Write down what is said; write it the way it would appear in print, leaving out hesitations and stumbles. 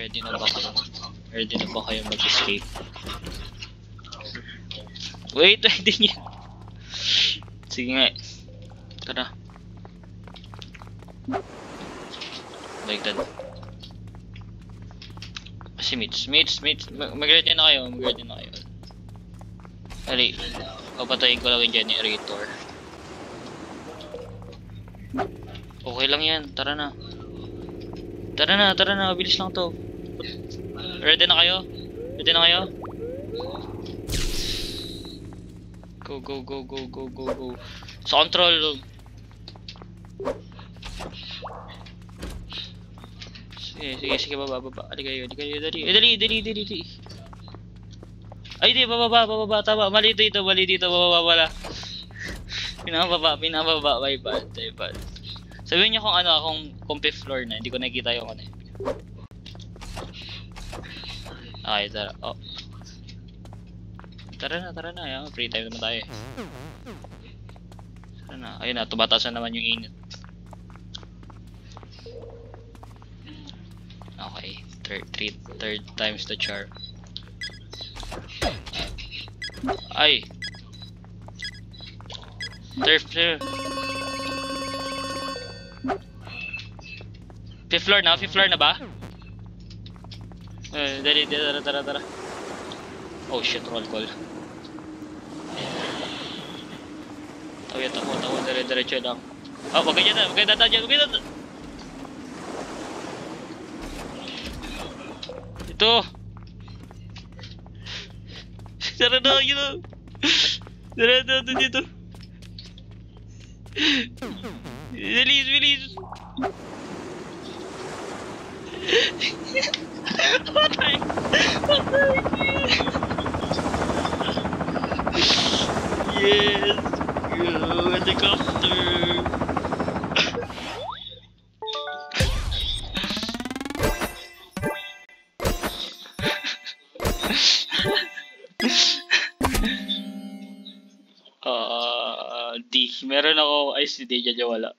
Ready na ba kayo? Ready na ba kayo mag-escape? Wait, ready niya. Sige nga. Tara. Baliktad. Si Mitch. Mag-ready na kayo. Dali. Papatayin ko lang yung generator. Okay lang yan. Tara na. Mabilis lang to. Ready na kayo? Go. Sa control. Sige, baba. Dali. Ay, di, bababa. Tama, mali dito, bababa pala. Pinababa, my bad. Sabihin niyo kung fifth floor na, hindi ko nakikita yung ano. Okay, tara. Oh. Tara na. Yan. Free time naman tayo. Tara na. Ayun na, tumataas na naman yung init. Okay, third time's the charm. Ay. Fifth floor na ba? Dali, tara. Oh shit, roll call. Tawid ako, dire-diretso lang. Oh, wag ganyan. Ito. Tara na, yun. Tara dito. Bilis. Patay. Yes. Helicopter. Meron ako, ay si Deja wala.